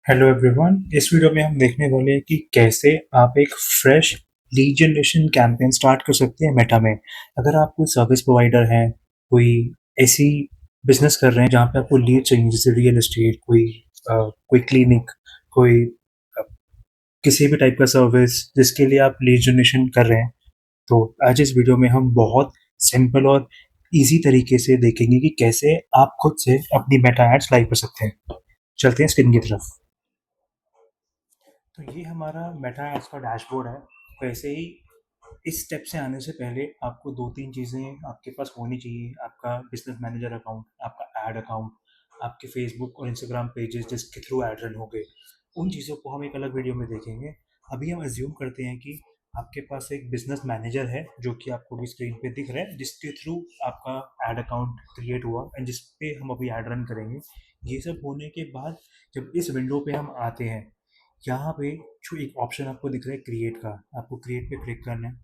Hello everyone. इस video में हम देखने वाले हैं कि कैसे आप एक fresh lead generation campaign start कर सकते हैं मेटा में। अगर आप कोई सर्विस प्रोवाइडर हैं, कोई ऐसी बिजनेस कर रहे हैं जहाँ पे आपको लीड चाहिए, जैसे रियल एस्टेट, कोई क्लिनिक, कोई अ, किसी भी टाइप का सर्विस जिसके लिए आप लीड जनरेशन कर रहे हैं, तो आज इस वीडियो में हम बहुत सिंपल और इजी तरीके से देखेंगे कि कैसे आप खुद से अपनी मेटा एड्स लाइव कर सकते हैं। चलते हैं स्क्रीन की तरफ। तो ये हमारा मेटा एड्स का डैशबोर्ड है। वैसे ही इस स्टेप से आने से पहले आपको दो तीन चीज़ें आपके पास होनी चाहिए। आपका बिजनेस मैनेजर अकाउंट, आपका एड अकाउंट, आपके फेसबुक और इंस्टाग्राम पेजेस जिसके थ्रू एड रन हो गए। उन चीज़ों को हम एक अलग वीडियो में देखेंगे। अभी हम एज्यूम करते हैं कि आपके पास एक बिजनेस मैनेजर है जो कि आपको भी स्क्रीन पे दिख रहा है, जिसके थ्रू आपका एड अकाउंट क्रिएट हुआ एंड जिस पे हम अभी एड रन करेंगे। ये सब होने के बाद जब इस विंडो पे हम आते हैं, यहाँ पे जो एक ऑप्शन आपको दिख रहा है क्रिएट का, आपको क्रिएट पे क्लिक करना है।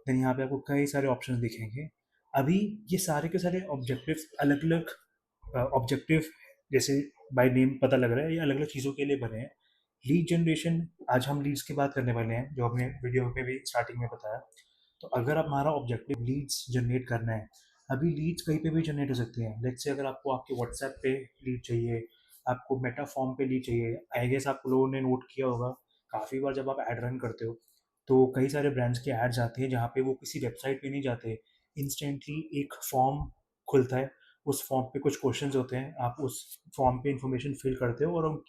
देन यहाँ पे आपको कई सारे ऑप्शंस दिखेंगे। अभी ये सारे के सारे ऑब्जेक्टिव्स अलग अलग ऑब्जेक्टिव, जैसे बाय नेम पता लग रहा है, ये अलग अलग चीज़ों के लिए बने हैं। लीड जनरेशन, आज हम लीड्स की बात करने वाले हैं जो हमने वीडियो में भी स्टार्टिंग में बताया। तो अगर आप, हमारा ऑब्जेक्टिव लीड्स जनरेट करना है, अभी लीड्स कहीं पे भी जनरेट हो सकती हैं। लेट्स से अगर आपको आपके व्हाट्सएप पे लीड चाहिए, आपको मेटा फॉर्म पे लीड चाहिए। आई गेस आप लोगों ने नोट किया होगा, काफ़ी बार जब आप ऐड रन करते हो तो कई सारे ब्रांड्स के एड्स आते हैं जहाँ पे वो किसी वेबसाइट पे नहीं जाते, इंस्टेंटली एक फॉर्म खुलता है। उस फॉर्म पे कुछ क्वेश्चंस होते हैं, आप उस फॉर्म पे इंफॉर्मेशन फिल करते हो और उन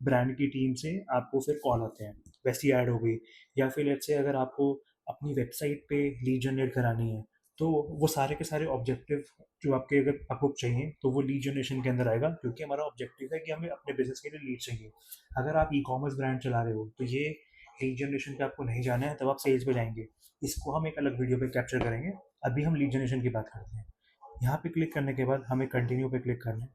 ब्रांड की टीम से आपको फिर कॉल आते हैं। वैसी ऐड हो गई। या फिर लेट्स से अगर आपको अपनी वेबसाइट पे लीड जनरेट करानी है, तो वो सारे के सारे ऑब्जेक्टिव जो आपके, अगर आपको चाहिए तो वो लीड जनरेशन के अंदर आएगा, क्योंकि हमारा ऑब्जेक्टिव है कि हमें अपने बिजनेस के लिए लीड चाहिए। अगर आप ई कॉमर्स ब्रांड चला रहे हो तो ये लीड जनरेशन पे आपको नहीं जाना है, तब आप सेल्स पे जाएंगे। इसको हम एक अलग वीडियो पे कैप्चर करेंगे। अभी हम लीड जनरेशन की बात करते हैं। यहाँ पे क्लिक करने के बाद हमें कंटिन्यू पे क्लिक करना है।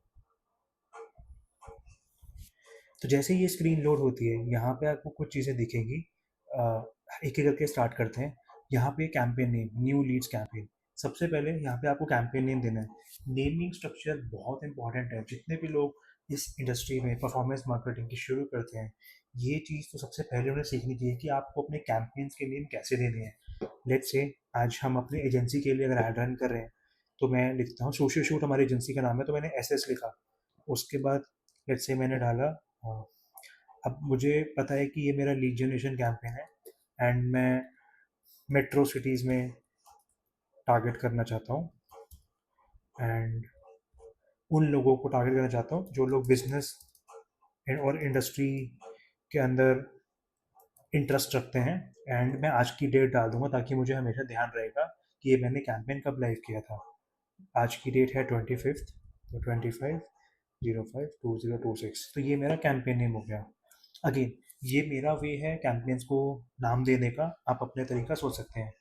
तो जैसे ही ये स्क्रीन लोड होती है, यहाँ पे आपको कुछ चीज़ें दिखेंगी। एक एक करके स्टार्ट करते हैं। यहाँ पे campaign name, new leads campaign. सबसे पहले यहाँ पे आपको कैंपेन नेम देना है। नेमिंग स्ट्रक्चर बहुत इंपॉर्टेंट है। जितने भी लोग इस इंडस्ट्री में परफॉर्मेंस मार्केटिंग की शुरू करते हैं, ये चीज़ तो सबसे पहले उन्हें सीखनी चाहिए कि आपको अपने कैंपेन्स के नेम कैसे देने हैं। लेट्स से आज हम अपनी एजेंसी के लिए अगर एड रन कर रहे हैं, तो मैं लिखता हूँ सोशल शूट, हमारी एजेंसी का नाम है, तो मैंने एस एस लिखा। उसके बाद लेट्स से मैंने डाला, हाँ, अब मुझे पता है कि ये मेरा लीड जनरेशन कैंपेन है एंड मैं मेट्रो सिटीज़ में टारगेट करना चाहता हूँ एंड उन लोगों को टारगेट करना चाहता हूँ जो लोग बिजनेस और इंडस्ट्री के अंदर इंटरेस्ट रखते हैं। एंड मैं आज की डेट डाल दूंगा ताकि मुझे हमेशा ध्यान रहेगा कि ये मैंने कैंपेन कब लाइव किया था। आज की डेट है 25, तो 25/05/2026, तो ये मेरा कैंपेन नेम हो गया। अगेन, ये मेरा वे है कैंपेन्स को नाम देने का, आप अपने तरीका सोच सकते हैं।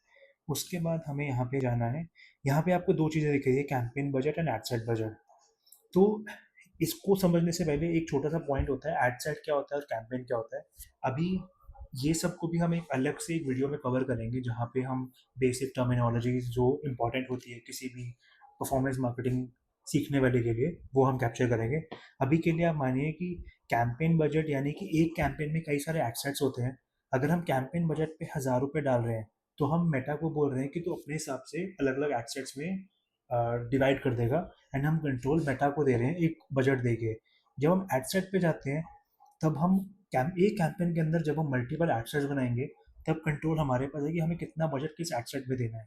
उसके बाद हमें यहाँ पे जाना है। यहाँ पे आपको दो चीज़ें दिख रही है, campaign budget and ad set budget. तो इसको समझने से पहले एक छोटा सा पॉइंट होता है, एड सेट क्या होता है और कैंपेन क्या होता है। अभी ये सब को भी हम एक अलग से एक वीडियो में कवर करेंगे, जहाँ पे हम बेसिक टर्मिनोलॉजी जो इम्पोर्टेंट होती है किसी भी परफॉर्मेंस मार्केटिंग सीखने वाले के लिए, वो हम कैप्चर करेंगे। अभी के लिए आप मानिए कि कैंपेन बजट यानी कि एक कैंपेन में कई सारे एडसेट्स होते हैं। अगर हम कैंपेन बजट पे 1000 रुपये डाल रहे हैं, तो हम मेटा को बोल रहे हैं कि तो अपने हिसाब से अलग अलग एडसेट्स में डिवाइड कर देगा। एंड हम कंट्रोल मेटा को दे रहे हैं एक बजट दे के। जब हम एडसेट पे जाते हैं, तब हम एक कैंपेन के अंदर जब हम मल्टीपल एडसेट्स बनाएंगे, तब कंट्रोल हमारे पास है कि हमें कितना बजट किस एडसेट में देना है।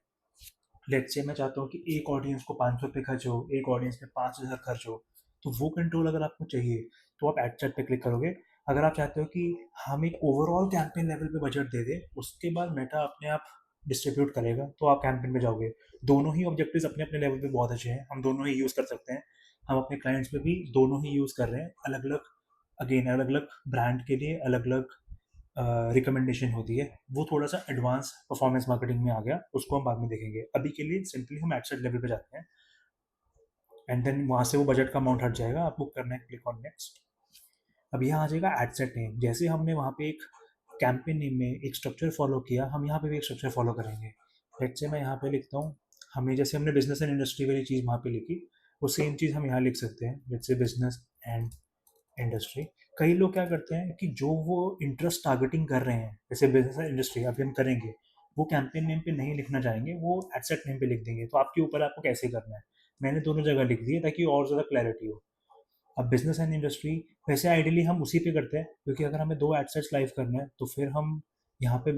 लेट्स से मैं चाहता हूँ कि एक ऑडियंस को 500 रुपये खर्च हो, एक ऑडियंस में 5000 खर्च हो, तो वो कंट्रोल अगर आपको चाहिए तो आप एडसेट पे क्लिक करोगे। अगर आप चाहते हो कि हम एक ओवरऑल कैंपेन लेवल पे बजट दे दें, उसके बाद मेटा अपने आप डिस्ट्रीब्यूट करेगा, तो आप कैंपेन में जाओगे। दोनों ही ऑब्जेक्टिव्स अपने अपने लेवल पे बहुत अच्छे हैं, हम दोनों ही यूज़ कर सकते हैं। हम अपने क्लाइंट्स में भी दोनों ही यूज़ कर रहे हैं। अलग अलग, अगेन अलग अलग ब्रांड के लिए अलग अलग रिकमेंडेशन होती है। वो थोड़ा सा एडवांस परफॉर्मेंस मार्केटिंग में आ गया, उसको हम बाद में देखेंगे। अभी के लिए सिंपली हम एडसेट लेवल पे जाते हैं एंड देन वहाँ से वो बजट का अमाउंट हट जाएगा, आपको करना है क्लिक ऑन नेक्स्ट। अब यहाँ आ जाएगा एडसेट नेम। जैसे हमने वहाँ पे एक कैंपेन नेम में एक स्ट्रक्चर फॉलो किया, हम यहाँ पे भी एक स्ट्रक्चर फॉलो करेंगे। लेट्स से मैं यहाँ पे लिखता हूँ, हमने जैसे हमने बिजनेस एंड इंडस्ट्री वाली चीज़ वहाँ पे लिखी, वो सेम चीज़ हम यहाँ लिख सकते हैं। Let's say business and industry. कई लोग क्या करते हैं कि जो वो इंटरेस्ट टारगेटिंग कर रहे हैं, जैसे बिजनेस इंडस्ट्री अभी हम करेंगे, वो कैंपेन नेम पे नहीं लिखना चाहेंगे, वो एडसेट नेम पे लिख देंगे। तो आपके ऊपर है आपको कैसे करना है। मैंने दोनों जगह लिख दिए ताकि और ज़्यादा क्लैरिटी हो। अब बिजनेस एंड इंडस्ट्री, वैसे आइडियली हम उसी पे करते हैं, क्योंकि अगर हमें दो एडसेट्स लाइव करना है तो फिर हम यहाँ पे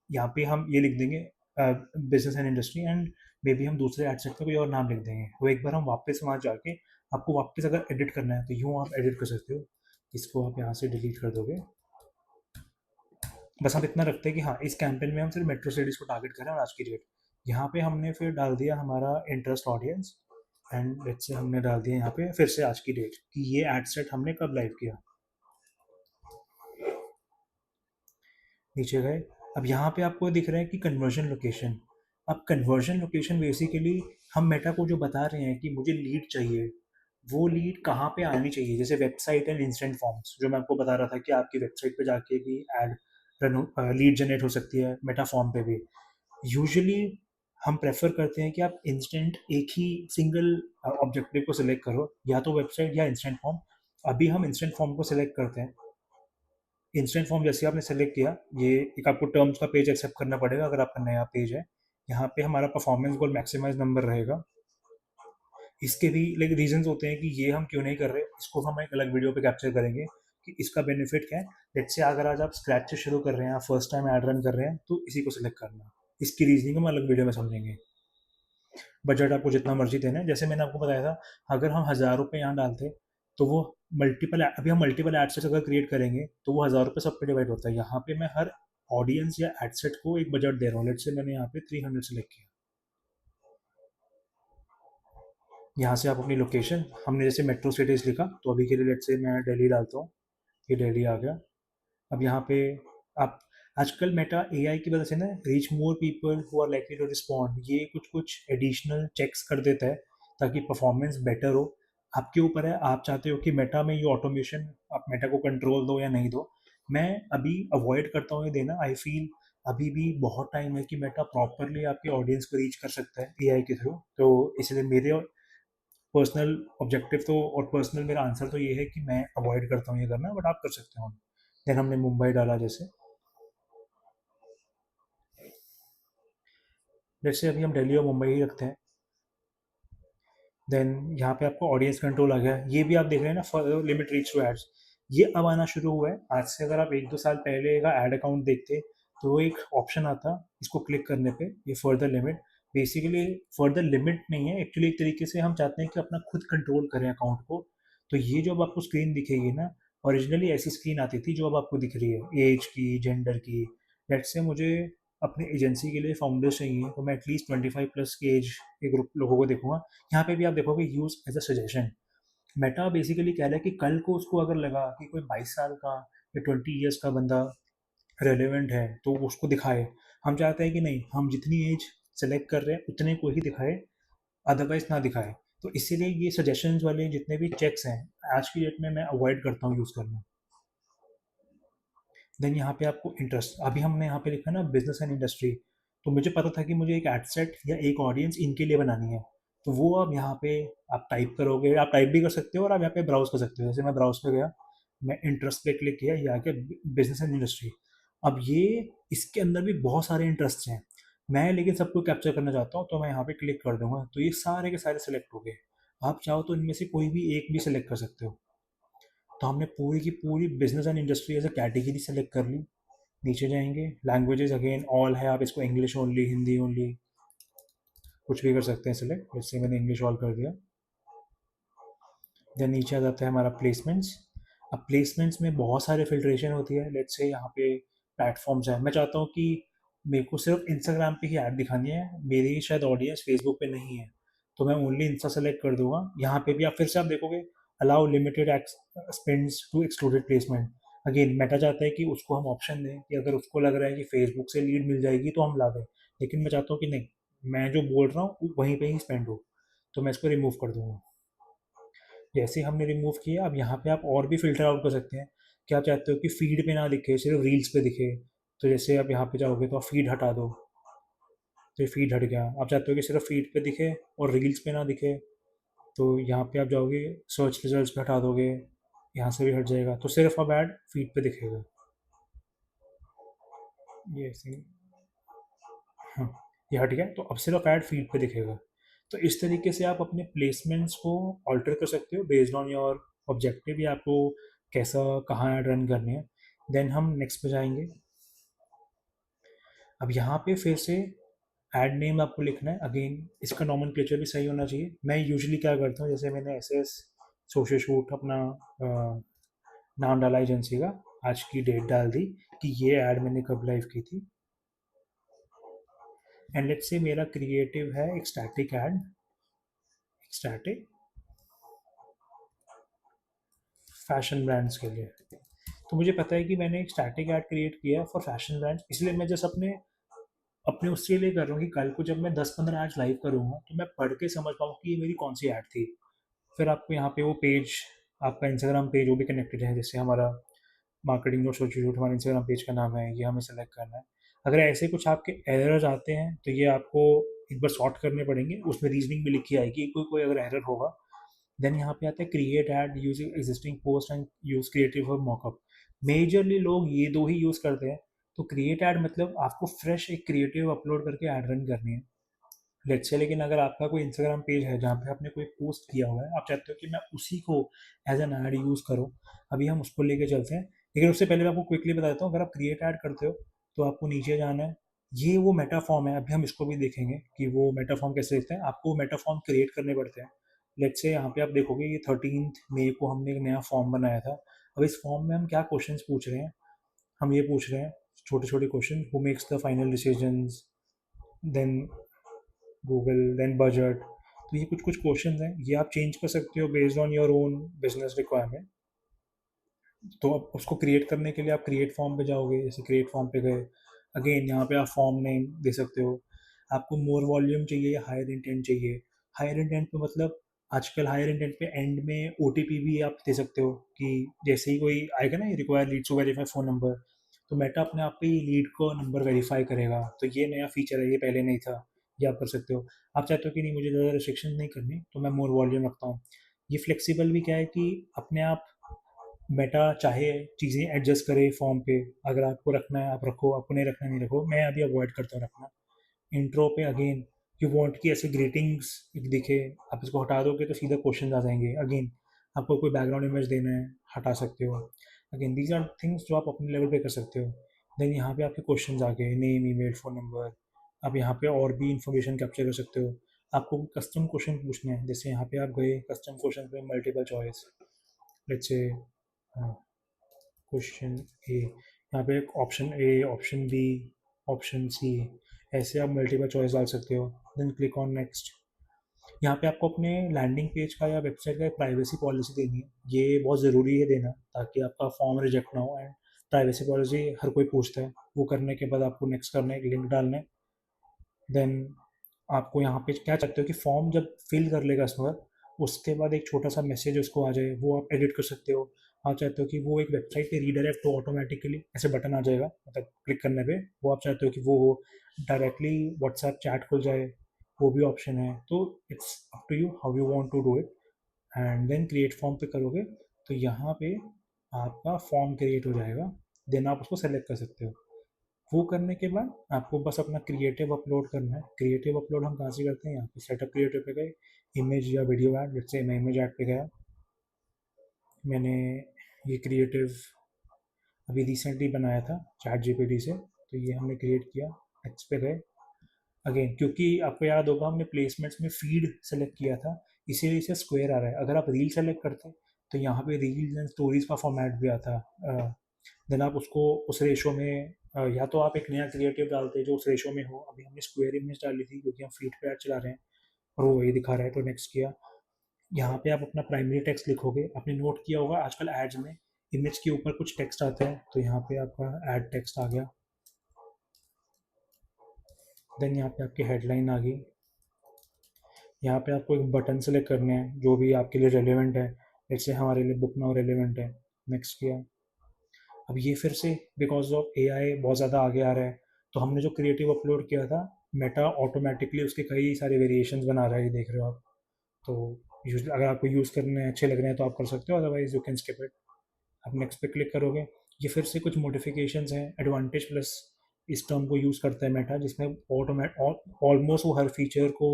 यहाँ पे हम ये लिख देंगे business and industry, and may be हम दूसरे एडसेट पे कोई और नाम लिख देंगे। वो एक बार हम वापस वहाँ जाके, आपको वापस अगर एडिट करना है तो यूँ आप एडिट कर सकते हो। इसको आप यहाँ से डिलीट कर दोगे। बस हम इतना रखते हैं कि हाँ, इस कैंपेन में हम सिर्फ मेट्रो सिटीज़ को टारगेट कर रहे हैं और आज की डेट। यहाँ पे हमने फिर डाल दिया हमारा interest audience, and let's say हमने डाल दिया यहाँ पे फिर से आज की डेट कि ये एड सेट हमने कब लाइव किया। नीचे गए। अब यहाँ पे आपको दिख रहा है कि कन्वर्जन लोकेशन। अब कन्वर्जन लोकेशन बेसिकली हम मेटा को जो बता रहे हैं कि मुझे लीड चाहिए, वो लीड कहाँ पे आनी चाहिए। जैसे वेबसाइट एंड इंस्टेंट फॉर्म्स जो मैं आपको बता रहा था कि आपकी वेबसाइट पे जाके भी एड लीड जनरेट हो सकती है, मेटा फॉर्म पे भी। यूजुअली हम प्रेफर करते हैं कि आप इंस्टेंट एक ही सिंगल ऑब्जेक्टिव को सिलेक्ट करो, या तो वेबसाइट या इंस्टेंट फॉर्म। अभी हम इंस्टेंट फॉर्म को सिलेक्ट करते हैं। इंस्टेंट फॉर्म जैसे आपने सेलेक्ट किया, ये एक आपको टर्म्स का पेज एक्सेप्ट करना पड़ेगा अगर आपका नया पेज है। यहाँ पे हमारा परफॉर्मेंस गोल मैक्सिमाइज नंबर रहेगा। इसके भी लाइक रीजंस होते हैं कि ये हम क्यों नहीं कर रहे, इसको हम एक अलग वीडियो पे कैप्चर करेंगे कि इसका बेनिफिट क्या है। लेट्स से अगर आज आप स्क्रैच से शुरू कर रहे हैं, आप फर्स्ट टाइम ऐड रन कर रहे हैं, तो इसी को सिलेक्ट करना। इसकी रीजनिंग हम अलग वीडियो में समझेंगे। बजट आपको जितना मर्जी देना है, जैसे मैंने आपको बताया था, अगर हम 1000 रुपये यहाँ डालते तो वो मल्टीपल, अभी हम मल्टीपल एडसेट्स अगर क्रिएट करेंगे तो वो 1000 रुपये सब पे डिवाइड होता है। यहाँ पे मैं हर ऑडियंस या एडसेट को एक बजट दे रहा हूँ। लेट से मैंने यहाँ पे 300 सेलेक्ट किया। यहाँ से आप अपनी लोकेशन, हमने जैसे मेट्रो सिटीज़ लिखा, तो अभी के लिए लेट से मैं दिल्ली डालता हूँ। ये दिल्ली आ गया। अब यहाँ पे आप, आजकल मेटा एआई की वजह से ना reach more people who are likely to respond, ये कुछ कुछ एडिशनल चेक्स कर देता है ताकि परफॉर्मेंस बेटर हो। आपके ऊपर है, आप चाहते हो कि मेटा में ये ऑटोमेशन, आप मेटा को कंट्रोल दो या नहीं दो। मैं अभी अवॉइड करता हूँ ये देना। आई फील अभी भी बहुत टाइम है कि मेटा प्रॉपरली आपके ऑडियंस को रीच कर सकता है एआई के थ्रू। तो इसलिए मेरे पर्सनल ऑब्जेक्टिव तो, और पर्सनल मेरा आंसर तो ये है कि मैं अवॉइड करता हूँ ये करना, बट आप कर सकते हो। देन हमने मुंबई डाला जैसे, जैसे अभी हम दिल्ली और मुंबई ही रखते हैं। देन यहाँ पे आपको ऑडियंस कंट्रोल आ गया। ये भी आप देख रहे हैं ना, लिमिट रीच टू एड्स, ये अब आना शुरू हुआ है आज से। अगर आप 1-2 साल पहले का एड अकाउंट देखते तो वो एक ऑप्शन आता, इसको क्लिक करने पे ये further limit, basically further limit नहीं है एक्चुअली, एक तरीके से हम चाहते हैं कि अपना खुद कंट्रोल करें अकाउंट को। तो ये जो अब आपको स्क्रीन दिखेगी ना, ओरिजिनली ऐसी स्क्रीन आती थी जो अब आपको दिख रही है, एज की, जेंडर की। लेट्स से मुझे अपनी एजेंसी के लिए फाउंडर्स चाहिए, तो मैं एटलीस्ट 25+ के एज के ग्रुप लोगों को देखूंगा। यहाँ पे भी आप देखोगे use as a suggestion. Meta basically कह रहा है कि कल को उसको अगर लगा कि कोई 22 साल का या 20 ईयर्स का बंदा रेलिवेंट है तो उसको दिखाए। हम चाहते हैं कि नहीं, हम जितनी एज सेलेक्ट कर रहे हैं उतने को ही दिखाए, अदरवाइज ना दिखाए। तो इसीलिए ये सजेशंस वाले जितने भी चेक्स हैं, आज की डेट में मैं अवॉइड करता हूँ यूज़ करना। देन यहाँ पे आपको इंटरेस्ट, अभी हमने यहाँ पे लिखा ना बिजनेस एंड इंडस्ट्री, तो मुझे पता था कि मुझे एक एडसेट या एक ऑडियंस इनके लिए बनानी है। तो वो अब यहाँ पे आप टाइप करोगे, आप टाइप भी कर सकते हो और आप यहाँ पे ब्राउज कर सकते हो। जैसे मैं ब्राउज पे गया, मैं इंटरेस्ट पे क्लिक किया, ये आ गया बिजनेस एंड इंडस्ट्री। अब ये, इसके अंदर भी बहुत सारे इंटरेस्ट हैं, मैं लेकिन सबको कैप्चर करना चाहता हूँ, तो मैं यहाँ पे क्लिक कर दूंगा तो ये सारे के सारे सिलेक्ट हो गए। आप चाहो तो इनमें से कोई भी एक भी सिलेक्ट कर सकते हो। तो हमने पूरी की पूरी business and industry as a category select कर ली। नीचे जाएंगे, लैंग्वेजेस अगेन ऑल है, आप इसको इंग्लिश ओनली, हिंदी ओनली, कुछ भी कर सकते हैं सिलेक्ट। जैसे मैंने इंग्लिश ऑल कर दिया। देन नीचे आ जाता है हमारा प्लेसमेंट्स। अब प्लेसमेंट्स में बहुत सारे फिल्ट्रेशन होती है। लेट्स से यहाँ पे प्लेटफॉर्म्स है, मैं चाहता हूँ कि मेरे को सिर्फ इंस्टाग्राम पे ही ऐड दिखानी है, मेरी शायद ऑडियंस फेसबुक पे नहीं है, तो मैं ओनली इंस्टा सेलेक्ट कर दूंगा। यहाँ पे भी आप फिर से आप देखोगे, allow limited spends to excluded placement. Again Meta चाहता है कि उसको हम ऑप्शन दें कि अगर उसको लग रहा है कि फेसबुक से लीड मिल जाएगी तो हम ला दें, लेकिन मैं चाहता हूँ कि नहीं, मैं जो बोल रहा हूँ वहीं पे ही स्पेंड हो, तो मैं इसको रिमूव कर दूंगा। जैसे हमने रिमूव किया, अब यहाँ पे आप और भी फ़िल्टर आउट कर सकते हैं कि आप चाहते हो कि फ़ीड पे ना दिखे, सिर्फ रील्स पे दिखे। तो जैसे आप यहाँ पे जाओगे तो आप फ़ीड हटा दो, तो ये फ़ीड हट गया। आप चाहते हो कि सिर्फ फ़ीड पे दिखे और रील्स पे ना दिखे, तो यहाँ पे आप जाओगे सर्च रिजल्ट्स पे हटा दोगे, यहाँ से भी हट जाएगा, तो सिर्फ अब ऐड फीड पे दिखेगा। ये ऐसे, हाँ, ये हट गया, तो अब सिर्फ ऐड फीड पे दिखेगा। तो इस तरीके से आप अपने प्लेसमेंट्स को ऑल्टर कर सकते हो बेस्ड ऑन योर ऑब्जेक्टिव, या आपको कैसा कहाँ ऐड रन करनी है। देन हम नेक्स्ट पे जाएंगे। अब यहाँ पे फिर से ऐड नेम आपको लिखना है। अगेन इसका नॉमेनक्लेचर भी सही होना चाहिए। मैं यूजुअली क्या करता हूँ, जैसे मैंने एस एस सोशल शूट अपना नाम डाला एजेंसी का, आज की डेट डाल दी कि ये ऐड मैंने कब लाइव की थी। एंड लेट्स से मेरा क्रिएटिव है एक static add, static fashion brands के लिए। तो मुझे पता है कि मैंने एक स्टैटिक ऐड क्रिएट किया है फॉर फैशन ब्रांड्स, इसलिए मैं जस्ट अपने अपने उसके लिए कर रहा हूँ कि कल को जब मैं 10-15 ऐड लाइव करूँगा तो मैं पढ़ के समझ पाऊँ कि ये मेरी कौन सी ऐड थी। फिर आपको यहाँ पे वो पेज, आपका इंस्टाग्राम पेज वो भी कनेक्टेड है, जैसे हमारा मार्केटिंग नोट सोशल शूट हमारे इंस्टाग्राम पेज का नाम है, ये हमें सेलेक्ट करना है। अगर ऐसे कुछ आपके एरर्स आते हैं तो ये आपको एक बार सॉर्ट करने पड़ेंगे, उसमें रीजनिंग भी लिखी आएगी, कोई कोई अगर एरर होगा। देन यहाँ पे आता है create add using existing post and use creative और मॉकअप। मेजरली लोग ये दो ही यूज़ करते हैं। तो क्रिएट ऐड मतलब आपको फ्रेश एक क्रिएटिव अपलोड करके ऐड रन करनी है, लेट्स से। लेकिन अगर आपका कोई इंस्टाग्राम पेज है जहाँ पे आपने कोई पोस्ट किया हुआ है, आप चाहते हो कि मैं उसी को एज एन ऐड यूज़ करूँ, अभी हम उसको लेके चलते हैं। लेकिन उससे पहले मैं आपको क्विकली बता देता हूँ, अगर आप क्रिएट ऐड करते हो तो आपको नीचे जाना है। ये वो मेटा फॉर्म है, अभी हम इसको भी देखेंगे कि वो मेटा फॉर्म कैसे दिखता है। आपको मेटा फॉर्म क्रिएट करने पड़ते हैं। लेट्स से यहाँ पे आप देखोगे ये 13 मई को हमने एक नया फॉर्म बनाया था। अब इस फॉर्म में हम क्या क्वेश्चंस पूछ रहे हैं, हम ये पूछ रहे हैं छोटे छोटे question, who makes the final decisions, then Google, then budget. तो ये कुछ कुछ क्वेश्चन हैं, ये आप चेंज कर सकते हो based on your own business requirement. तो अब उसको क्रिएट करने के लिए आप क्रिएट फॉर्म पे जाओगे, जैसे क्रिएट फॉर्म पे गए। अगेन यहाँ पे आप फॉर्म नेम दे सकते हो। आपको मोर वॉल्यूम चाहिए या हायर इंटेंट चाहिए। हायर इंटेंट पे मतलब आजकल हायर इंटेंट पे एंड में ओ भी आप दे सकते हो कि जैसे ही कोई आएगा ना, ये require lead to verify phone number, तो मेटा अपने आप पे ही लीड को नंबर वेरीफाई करेगा। तो ये नया फीचर है, ये पहले नहीं था, ये आप कर सकते हो। आप चाहते हो कि नहीं मुझे ज़्यादा रिस्ट्रिक्शन नहीं करनी, तो मैं मोर वॉल्यूम रखता हूँ। ये फ्लेक्सिबल भी क्या है कि अपने आप मेटा चाहे चीज़ें एडजस्ट करे फॉर्म पे। अगर आपको रखना है आप रखो, आपको नहीं रखना नहीं रखो। मैं अभी अवॉइड करता हूँ रखना। इंट्रो पे अगेन यू वांट कि ऐसे ग्रीटिंग्स दिखे, आप इसको हटा दोगे तो सीधा क्वेश्चन आ जाएंगे। अगेन आपको कोई बैकग्राउंड इमेज देना है, हटा सकते हो। अगेन दीज आर थिंग्स जो आप अपने लेवल पे कर सकते हो। देन यहाँ पे आपके क्वेश्चन आ गए, नेम, ईमेल, फ़ोन नंबर। आप यहाँ पे और भी इंफॉर्मेशन कैप्चर कर सकते हो। आपको कस्टम क्वेश्चन पूछने हैं, जैसे यहाँ पे आप गए कस्टम क्वेश्चन पे multiple choice, let's say question A, यहाँ पे option A, option B, option C, ऐसे आप मल्टीपल चॉइस डाल सकते हो। Then click on next. यहाँ पे आपको अपने लैंडिंग पेज का या वेबसाइट का प्राइवेसी पॉलिसी देनी है। ये बहुत ज़रूरी है देना, ताकि आपका फॉर्म रिजेक्ट ना हो। एंड प्राइवेसी पॉलिसी हर कोई पूछता है। वो करने के बाद आपको नेक्स्ट करना है, एक लिंक डालना है। देन आपको यहाँ पे क्या चाहते हो कि फॉर्म जब फिल कर ले कस्टमर, उसके बाद एक छोटा सा मैसेज उसको आ जाए, वो आप एडिट कर सकते हो। आप चाहते हो कि वो एक वेबसाइट पे रीडायरेक्ट हो ऑटोमेटिकली, ऐसे बटन आ जाएगा, मतलब क्लिक करने पे वो आप चाहते हो कि वो हो डायरेक्टली व्हाट्सएप चैट खुल जाए, वो भी ऑप्शन है। तो it's up to you how you want to do it. And then create form पे करोगे तो यहाँ पे आपका फॉर्म क्रिएट हो जाएगा। देन आप उसको सेलेक्ट कर सकते हो। वो करने के बाद आपको बस अपना क्रिएटिव अपलोड करना है। क्रिएटिव अपलोड हम कहाँ से करते हैं, यहाँ पे सेटअप क्रिएटिव पे गए, इमेज या वीडियो ऐड, जैसे मैं इमेज ऐड पे गया। मैंने ये क्रिएटिव अभी रिसेंटली बनाया था चैट जीपीटी से, तो ये हमने क्रिएट किया। नेक्स्ट पे गए। अगेन क्योंकि आपको याद होगा हमने प्लेसमेंट्स में फीड सेलेक्ट किया था, इसीलिए इसे स्क्वायर आ रहा है। अगर आप रील सेलेक्ट करते तो यहाँ पे रील्स एंड स्टोरीज का फॉर्मेट भी आता। देन आप उसको उस रेशो में या तो आप एक नया क्रिएटिव डालते जो उस रेशो में हो। अभी हमने स्क्वायर इमेज डाली थी क्योंकि हम फीड पे ऐड चला रहे हैं और वो वही दिखा रहा है, तो नेक्स्ट किया। यहाँ पे आप अपना प्राइमरी टेक्स्ट लिखोगे। आपने नोट किया होगा आजकल एड्स में इमेज के ऊपर कुछ टेक्स्ट आता है, तो यहाँ पे आपका ऐड टेक्स्ट आ गया। देन यहाँ पे आपकी हेडलाइन आ गई। यहाँ पे आपको एक बटन सेलेक्ट करने हैं जो भी आपके लिए रेलेवेंट है, जैसे हमारे लिए बुक नाउ रेलेवेंट है। नेक्स्ट किया। अब ये फिर से बिकॉज ऑफ एआई बहुत ज़्यादा आगे आ रहा है, तो हमने जो क्रिएटिव अपलोड किया था मेटा ऑटोमेटिकली उसके कई सारे वेरिएशंस बना रहा है, ये देख रहे हो आप। तो यूजली अगर आपको यूज़ करने अच्छे लग रहे हैं तो आप कर सकते हो, otherwise you can skip it. आप नेक्स्ट पे क्लिक करोगे। ये फिर से कुछ मॉडिफिकेशंस हैं, एडवांटेज प्लस इस टर्म को यूज़ करता है मेटा, जिसमें ऑटोमेट ऑलमोस्ट वो हर फीचर को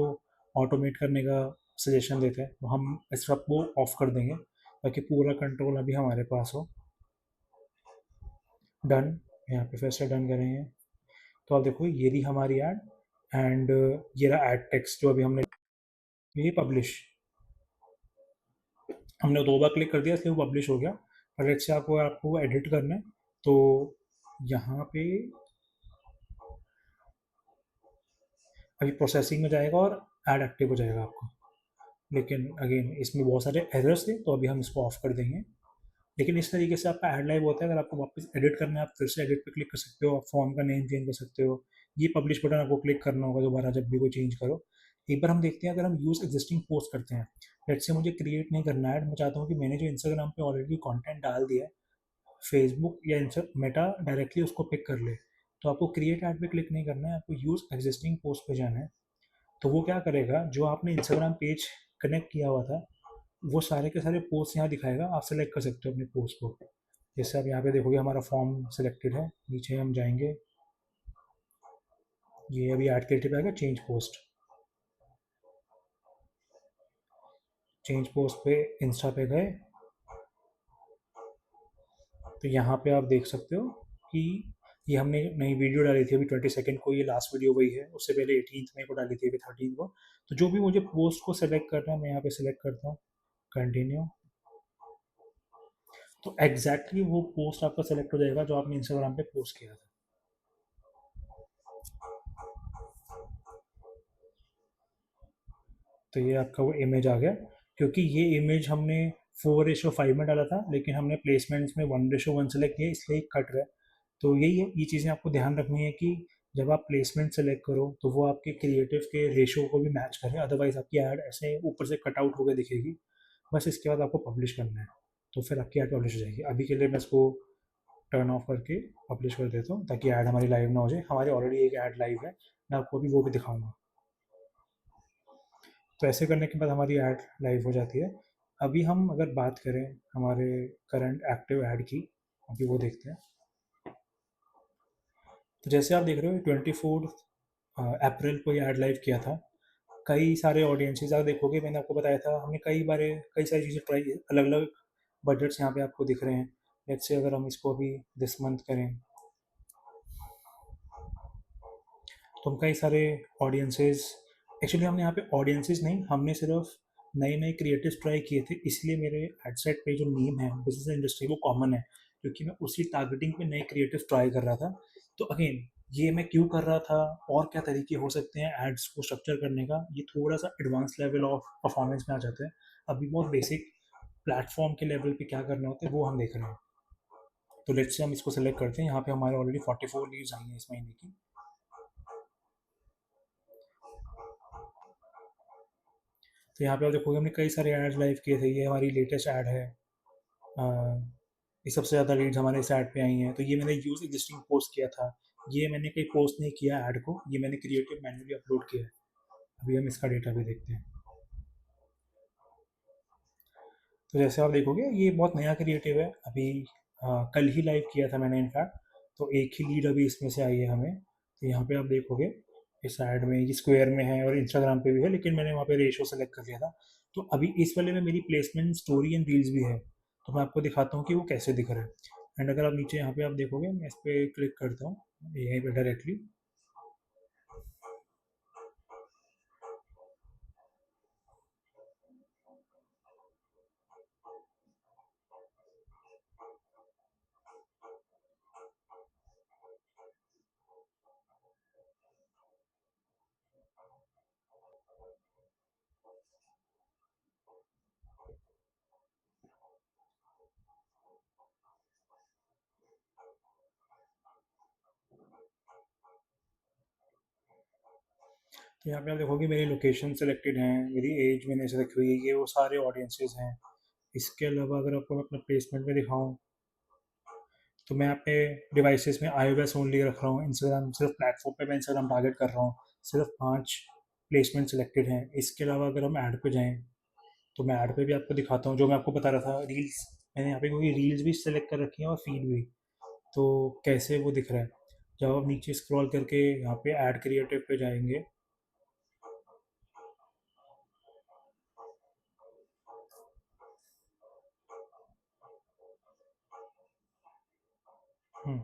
ऑटोमेट करने का सजेशन देता है। तो हम इस सब को ऑफ कर देंगे ताकि पूरा कंट्रोल अभी हमारे पास हो। डन, यहाँ पे फिर से डन करेंगे तो आप देखो ये रही हमारी ऐड, एंड ये रहा ऐड टेक्स्ट जो अभी हमने, ये पब्लिश, हमने 2 बार क्लिक कर दिया इसलिए वो पब्लिश हो गया। और लेट्स से आपको आपको एडिट करना है तो यहाँ पे अभी प्रोसेसिंग में जाएगा और ऐड एक्टिव हो जाएगा आपको। लेकिन अगेन इसमें बहुत सारे एरर्स थे तो अभी हम इसको ऑफ कर देंगे। लेकिन इस तरीके से आपका ऐड लाइव होता है। अगर आपको वापस एडिट करना है आप फिर से एडिट पे क्लिक कर सकते हो, आप फॉर्म का नेम चेंज कर सकते हो। ये पब्लिश बटन आपको क्लिक करना होगा दोबारा जब भी कोई चेंज करो। एक बार हम देखते हैं अगर हम यूज़ एग्जिस्टिंग पोस्ट करते हैं, लेट्स से मुझे क्रिएट नहीं करना है, मैं चाहता हूँ कि मैंने जो इंस्टाग्राम पे ऑलरेडी कंटेंट डाल दिया है, फेसबुक या इंस्टा मेटा डायरेक्टली उसको पिक कर ले। तो आपको क्रिएट ऐड पे क्लिक नहीं करना है, आपको यूज़ एग्जिस्टिंग पोस्ट पे जाना है। तो वो क्या करेगा, जो आपने इंस्टाग्राम पेज कनेक्ट किया हुआ था वो सारे के सारे पोस्ट यहाँ दिखाएगा, आप सेलेक्ट कर सकते हो अपने पोस्ट को। जैसे आप यहाँ पे देखोगे हमारा फॉर्म सेलेक्टेड है, नीचे हम जाएंगे, ये अभी ऐड क्रिएटिव आएगा, चेंज पोस्ट, चेंज पोस्ट पे इंस्टा पे गए तो यहाँ पे आप देख सकते हो कि ये हमने नई वीडियो डाली थी अभी 22 को, ये लास्ट वीडियो वही है, उससे पहले 18 मई को डाली थी, अभी 13 को। तो जो भी मुझे पोस्ट को सेलेक्ट करना है मैं यहाँ पे सेलेक्ट करता हूँ, कंटिन्यू। तो एग्जैक्टली वो पोस्ट आपका सेलेक्ट हो जाएगा जो आपने इंस्टाग्राम पे पोस्ट किया था। तो ये आपका वो इमेज आ गया, क्योंकि ये इमेज हमने 4:5 में डाला था लेकिन हमने प्लेसमेंट्स में 1:1 सेलेक्ट किया इसलिए कट रहा है। तो यही है, ये चीज़ें आपको ध्यान रखनी है कि जब आप प्लेसमेंट सेलेक्ट करो तो वो आपके क्रिएटिव के रेशो को भी मैच करे, अदरवाइज आपकी ऐड ऐसे ऊपर से कट आउट होकर दिखेगी। बस इसके बाद आपको पब्लिश करना है तो फिर आपकी ऐड पब्लिश हो जाएगी। अभी के लिए मैं इसको टर्न ऑफ करके पब्लिश कर देता हूँ ताकि ऐड हमारी लाइव ना हो जाए। हमारी ऑलरेडी एक ऐड लाइव है, मैं आपको अभी वो भी दिखाऊंगा। तो ऐसे करने के बाद हमारी ऐड लाइव हो जाती है। अभी हम अगर बात करें हमारे करंट एक्टिव ऐड की, अभी वो देखते हैं। तो जैसे आप देख रहे हो 24 अप्रैल को ये ऐड लाइव किया था। कई सारे ऑडियंसेस आप देखोगे, मैंने आपको बताया था हमने कई सारी चीज़ें ट्राई, अलग अलग बजट्स यहाँ पे आपको दिख रहे हैं। लेट्स से अगर हम इसको अभी दिस मंथ करें तो हम कई सारे ऑडियंसेस, एक्चुअली हमने यहाँ पे ऑडियंसेस नहीं, हमने सिर्फ नए नए क्रिएटिव्स ट्राई किए थे, इसलिए मेरे एडसेट पे जो नेम है बिजनेस इंडस्ट्री वो कॉमन है, क्योंकि मैं उसी टारगेटिंग पे नए क्रिएटिव ट्राई कर रहा था। तो अगेन ये मैं क्यों कर रहा था और क्या तरीके हो सकते हैं एड्स को स्ट्रक्चर करने का, ये थोड़ा सा एडवांस लेवल ऑफ परफॉर्मेंस में आ जाता है। अभी बहुत बेसिक प्लेटफॉर्म के लेवल पे क्या करना होता है वो हम देख रहे हैं। तो लेट्स से हम इसको सेलेक्ट करते हैं, यहाँ पे हमारे ऑलरेडी 44 लीड्स आई हैं इस महीने की। तो यहाँ पे आप देखोगे हमने कई सारे ऐड लाइव किए थे, ये हमारी लेटेस्ट ऐड है। अ, ये सबसे ज़्यादा लीड्स हमारे इस ऐड पे आई हैं। तो ये मैंने यूज़ एग्जिस्टिंग पोस्ट किया था, ये मैंने कहीं पोस्ट नहीं किया ऐड को, ये मैंने क्रिएटिव मैन्युअली अपलोड किया है। अभी हम इसका डेटा भी देखते हैं। तो जैसे आप देखोगे ये बहुत नया क्रिएटिव है, अभी कल ही लाइव किया था मैंने इनफैक्ट। तो एक ही लीड अभी इसमें से आई है हमें। तो यहाँ पे आप देखोगे इस ऐड में ये स्क्वायर में है और इंस्टाग्राम पे भी है, लेकिन मैंने वहाँ पे रेशो सेलेक्ट कर लिया था। तो अभी इस वाले में मेरी प्लेसमेंट स्टोरी एंड रील्स भी है, तो मैं आपको दिखाता हूँ कि वो कैसे दिख रहा है। एंड अगर आप नीचे यहाँ पे आप देखोगे, मैं इस पर क्लिक करता हूँ यहीं पे डायरेक्टली। तो यहाँ पे आप देखोगे मेरी लोकेशन सेलेक्टेड है, मेरी एज मैंने सेलेक्ट हुई है, ये वो सारे ऑडियंसेस हैं। इसके अलावा अगर आपको मैं अपना प्लेसमेंट में दिखाऊँ तो मैं अपने डिवाइसेस में iOS ओनली रख रहा हूँ, इंस्टाग्राम सिर्फ प्लेटफॉर्म पे मैं इंस्टाग्राम टारगेट कर रहा हूँ। सिर्फ 5 प्लेसमेंट सिलेक्टेड हैं। इसके अलावा अगर हम ऐड पे जाएँ तो मैं ऐड पे भी आपको दिखाता हूँ, जो मैं आपको बता रहा था रील्स मैंने यहाँ पे कोई रील्स भी सेलेक्ट कर रखी है और फीड भी। तो कैसे वो दिख रहा है, जब आप नीचे स्क्रॉल करके यहाँ पे ऐड क्रिएटिव पे जाएंगे। हम्म,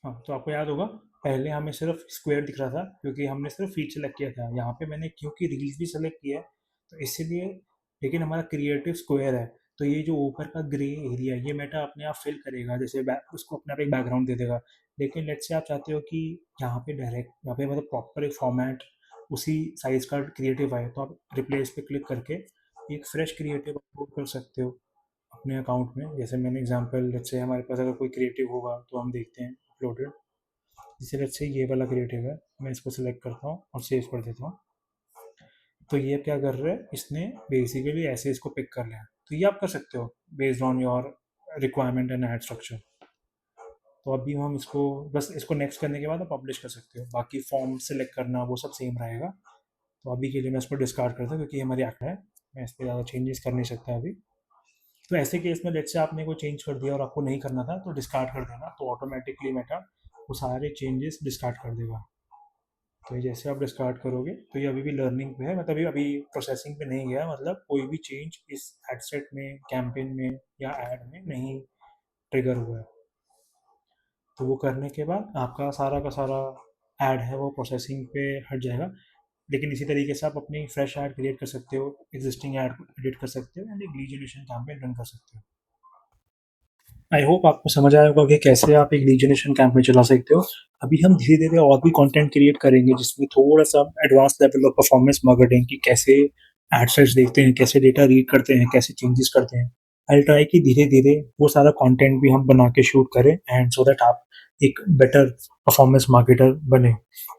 हाँ, तो आपको याद होगा, पहले हमें सिर्फ स्क्वायर दिख रहा था क्योंकि हमने सिर्फ फीड सेलेक्ट किया था। यहाँ पे मैंने क्योंकि रील्स भी सेलेक्ट किया है तो इसीलिए, लेकिन हमारा क्रिएटिव स्क्वायर है। तो ये जो ऊपर का ग्रे एरिया ये मेटा अपने आप फिल करेगा, जैसे उसको अपने आप एक बैकग्राउंड दे देगा। लेकिन लेट्स से आप चाहते हो कि यहाँ पे डायरेक्ट, यहाँ पे मतलब प्रॉपर एक फॉर्मेट उसी साइज का क्रिएटिव आए, तो आप रिप्लेस पे क्लिक करके एक फ्रेश क्रिएटिव अपलोड कर सकते हो अपने अकाउंट में। जैसे मैंने एग्जांपल, लेट्स से हमारे पास अगर कोई क्रिएटिव होगा तो हम देखते हैं अपलोडेड। जैसे लेट्स से ये वाला क्रिएटिव है, मैं इसको सिलेक्ट करता हूँ और सेव कर देता हूँ। तो ये क्या कर रहा है, इसने बेसिकली ऐसे इसको पिक कर लिया। तो ये आप कर सकते हो based on your requirement and ad structure. तो अभी हम इसको, बस इसको नेक्स्ट करने के बाद आप पब्लिश कर सकते हो, बाकी फॉर्म सेलेक्ट करना वो सब सेम रहेगा। तो अभी के लिए मैं इसको डिस्कार्ड करता हूँ क्योंकि ये हमारी एक्ट है, मैं इस पर ज़्यादा चेंजेस कर नहीं सकता अभी। तो ऐसे केस में लेट्स से आपने कोई चेंज कर दिया और आपको नहीं करना था तो डिस्कार्ड कर देना, तो ऑटोमेटिकली मेटा वो सारे चेंजेस डिस्कार्ड कर देगा। तो ये जैसे आप डिस्कार्ड करोगे तो ये अभी भी लर्निंग पे है, मतलब ये अभी प्रोसेसिंग पे नहीं गया, मतलब कोई भी चेंज इस एडसेट में, कैंपेन में या एड में नहीं ट्रिगर हुआ है। तो वो करने के बाद आपका सारा का सारा ऐड है वो प्रोसेसिंग पे हट जाएगा। लेकिन इसी तरीके से आप अपनी फ्रेश ऐड क्रिएट कर सकते हो, एग्जिस्टिंग ऐड को एडिट कर सकते हो एंड एक लीड जनरेशन कैंपेन रन कर सकते हो। आई होप आपको समझ आया होगा कि कैसे आप एक लीड जनरेशन कैंपेन चला सकते हो। अभी हम धीरे धीरे और भी कंटेंट क्रिएट करेंगे जिसमें थोड़ा सा advance level of performance marketing की, कैसे एडसेट्स देखते हैं, कैसे डेटा रीड करते हैं, कैसे चेंजेस करते हैं। आई ट्राई कि धीरे धीरे वो सारा कंटेंट भी हम बना के शूट करें एंड सो दैट आप एक बेटर परफॉर्मेंस मार्केटर बने।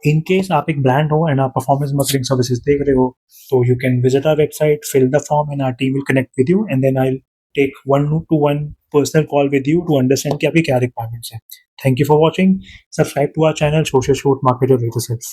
इन केस आप एक ब्रांड हो एंड आप परफॉर्मेंस मार्केटिंग सर्विसेज देख रहे हो, तो you can visit our website, fill the form and our team will connect with you and then I take one-to-one personal call with you to understand कि आपकी क्या requirements हैं. Thank you for watching. Subscribe to our channel, Social Shoot Marketer with yourself.